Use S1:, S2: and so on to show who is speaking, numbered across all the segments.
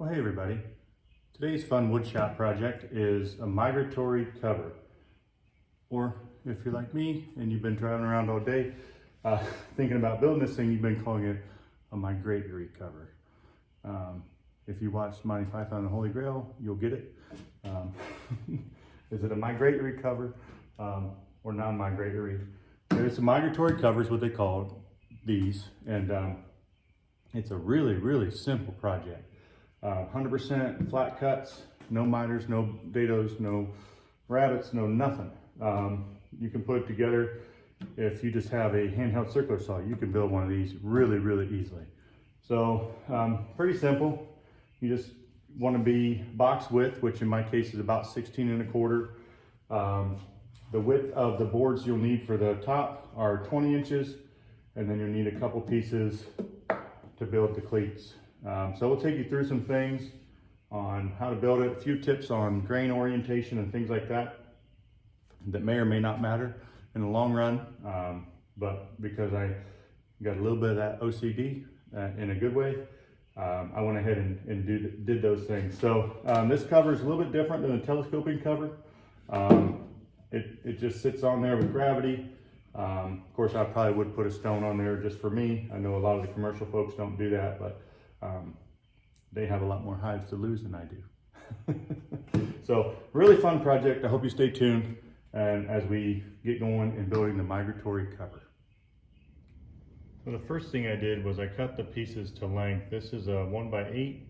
S1: Well, hey everybody. Today's fun woodshop project is a migratory cover. Or if you're like me and you've been driving around all day thinking about building this thing, you've been calling it a migratory cover. If you watch Monty Python and the Holy Grail, you'll get it. Is it a migratory cover or non-migratory? It's a migratory cover is what they call these, and it's a really simple project. 100% flat cuts, no miters, no dados, no rabbits, no nothing. You can put it together. If you just have a handheld circular saw, you can build one of these really easily. So pretty simple. You just want to be box width, which in my case is about 16 1/4. The width of the boards you'll need for the top are 20 inches, and then you'll need a couple pieces to build the cleats. So we'll take you through some things on how to build it, a few tips on grain orientation and things like that may or may not matter in the long run, but because I got a little bit of that OCD in a good way, I went ahead and did those things. So this cover is a little bit different than a telescoping cover. It just sits on there with gravity. Of course, I probably would put a stone on there just for me. I know a lot of the commercial folks don't do that, but they have a lot more hives to lose than I do. So really fun project. I hope you stay tuned and as we get going in building the migratory cover. So the first thing I did was I cut the pieces to length. This is a 1x8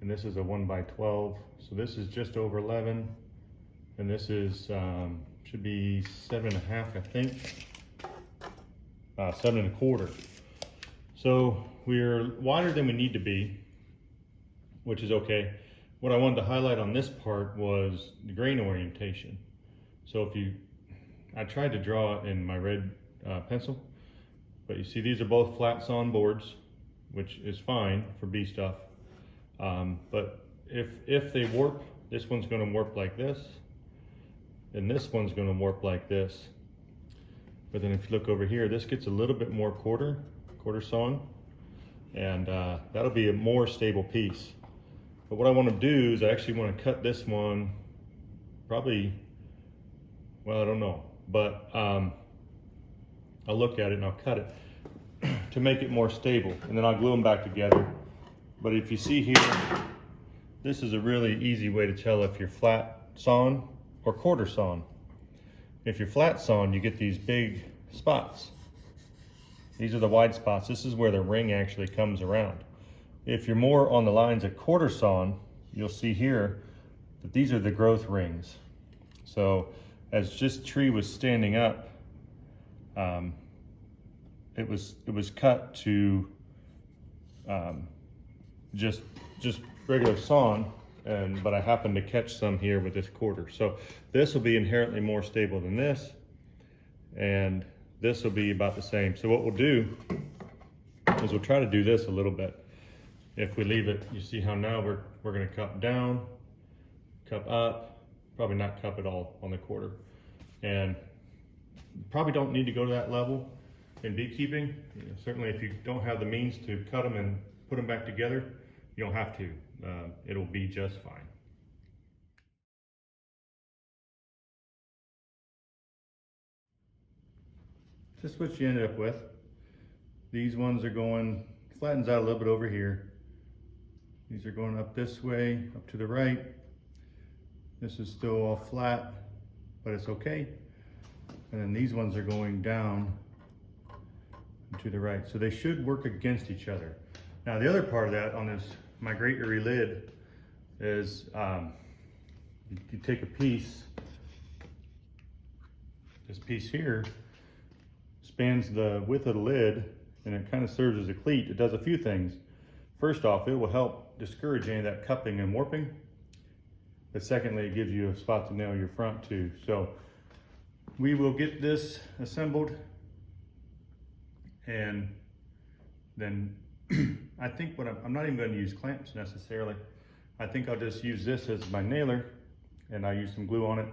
S1: and this is a 1x12. So this is just over 11 and this is should be 7.5, I think. 7 1/4. So we're wider than we need to be, which is okay. What I wanted to highlight on this part was the grain orientation. So I tried to draw it in my red pencil, but you see these are both flat sawn boards, which is fine for bee stuff. But if they warp, this one's gonna warp like this, and this one's gonna warp like this. But then if you look over here, this gets a little bit more quarter sawn, and that'll be a more stable piece. But what I want to do is I actually want to cut this one probably, well, I don't know, but I'll look at it and I'll cut it to make it more stable, and then I'll glue them back together. But if you see here, this is a really easy way to tell if you're flat sawn or quarter sawn. If you're flat sawn, you get these big spots. These are the wide spots. This is where the ring actually comes around. If you're more on the lines of quarter sawn, you'll see here that these are the growth rings. So as this tree was standing up, it was cut to just regular sawn, but I happened to catch some here with this quarter. So this will be inherently more stable than this, and this will be about the same. So what we'll do is we'll try to do this a little bit. If we leave it, you see how now we're gonna cup down, cup up, probably not cup at all on the quarter. And probably don't need to go to that level in beekeeping. Certainly if you don't have the means to cut them and put them back together, you don't have to. It'll be just fine. Just what you ended up with. These ones are going, flattens out a little bit over here. These are going up this way, up to the right. This is still all flat, but it's okay. And then these ones are going down to the right. So they should work against each other. Now the other part of that on this migratory lid is you take a piece, this piece here spans the width of the lid, and it kind of serves as a cleat. It does a few things. First off, it will help discourage any of that cupping and warping. But secondly, it gives you a spot to nail your front to. So we will get this assembled, and then I think I'm not even going to use clamps necessarily. I think I'll just use this as my nailer, and I'll use some glue on it.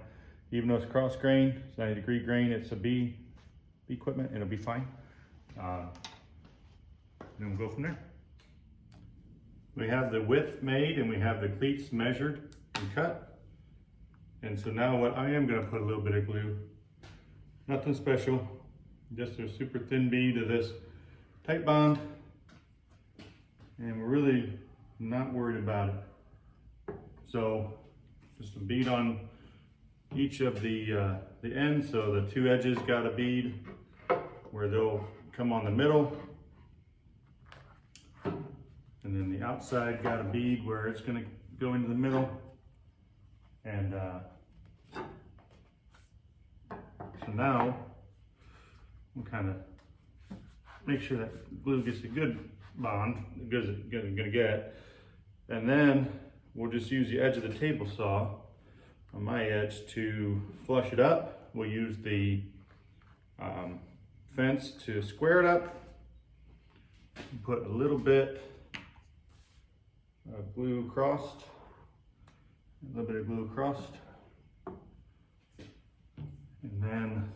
S1: Even though it's cross grain, it's 90-degree grain, it's a bee equipment, and it'll be fine. And then we'll go from there. we have the width made and we have the cleats measured and cut. And so now what I am gonna put a little bit of glue, nothing special, just a super thin bead of this tight bond. And we're really not worried about it. So just a bead on each of the ends. So the two edges got a bead where they'll come on the middle. And then the outside got a bead where it's gonna go into the middle. And so now we'll kind of make sure that glue gets a good bond, as it's gonna get. And then we'll just use the edge of the table saw on my edge to flush it up. We'll use the fence to square it up. Put a little bit of glue across, a little bit of glue across. And then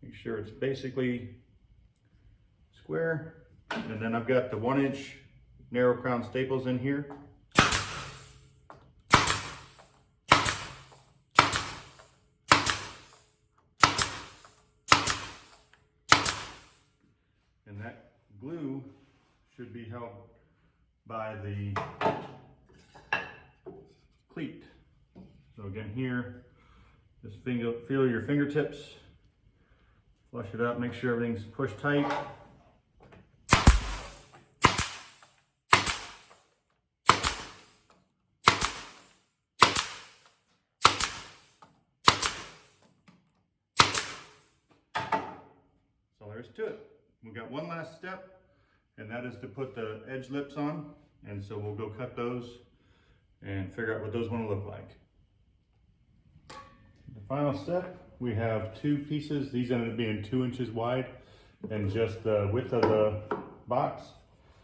S1: make sure it's basically square. And then I've got the 1-inch narrow crown staples in here. And that glue should be held by the cleat. So again here, just feel your fingertips, flush it up, make sure everything's pushed tight. So there's to it. We've got one last step, and that is to put the edge lips on. And so we'll go cut those and figure out what those want to look like. The final step, we have two pieces. These ended up being 2 inches wide and just the width of the box.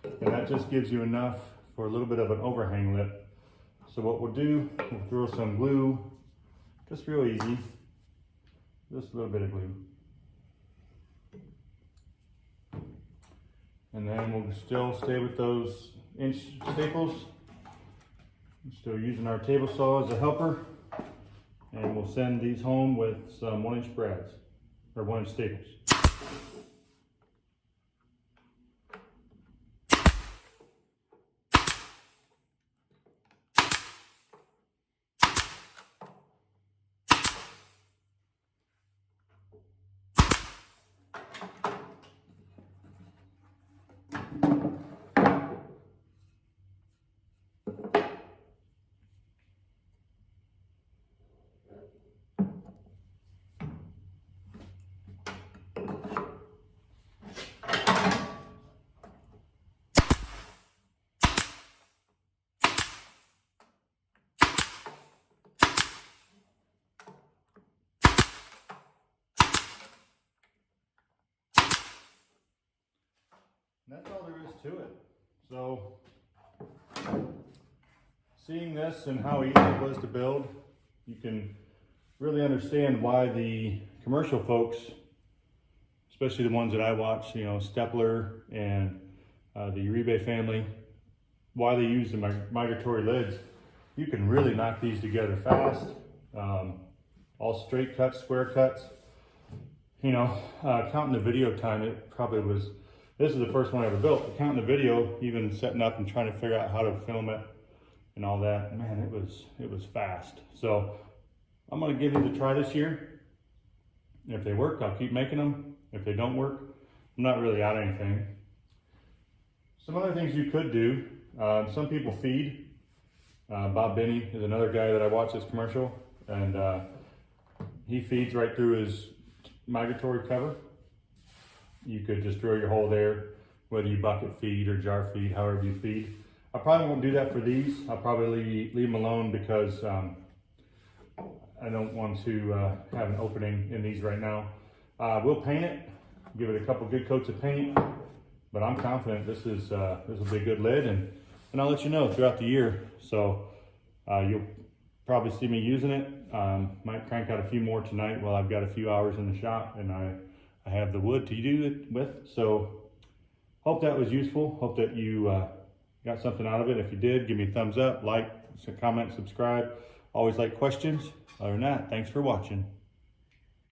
S1: And that just gives you enough for a little bit of an overhang lip. So what we'll do, we'll throw some glue, just real easy, just a little bit of glue. And then we'll still stay with those inch staples. We're still using our table saw as a helper. And we'll send these home with some 1-inch brads, or 1-inch staples. That's all there is to it. So, seeing this and how easy it was to build, you can really understand why the commercial folks, especially the ones that I watch, you know, Stepler and the Uribe family, why they use the migratory lids. You can really knock these together fast. All straight cuts, square cuts. You know, counting the video time, it probably was, this is the first one I ever built. But counting the video, even setting up and trying to figure out how to film it and all that, man, it was fast. So I'm gonna give these a try this year. If they work, I'll keep making them. If they don't work, I'm not really out of anything. Some other things you could do, some people feed. Bob Binney is another guy that I watch this commercial, and he feeds right through his migratory cover. You could just drill your hole there, whether you bucket feed or jar feed, however you feed. I probably won't do that for these. I'll probably leave them alone because I don't want to have an opening in these right now. We'll paint it, give it a couple good coats of paint, but I'm confident this will be a good lid, and I'll let you know throughout the year. So you'll probably see me using it. Might crank out a few more tonight while I've got a few hours in the shop and I have the wood to do it with. So hope that was useful. Hope that you got something out of it. If you did, give me a thumbs up, like, comment, subscribe. Always like questions. Other than that, thanks for watching.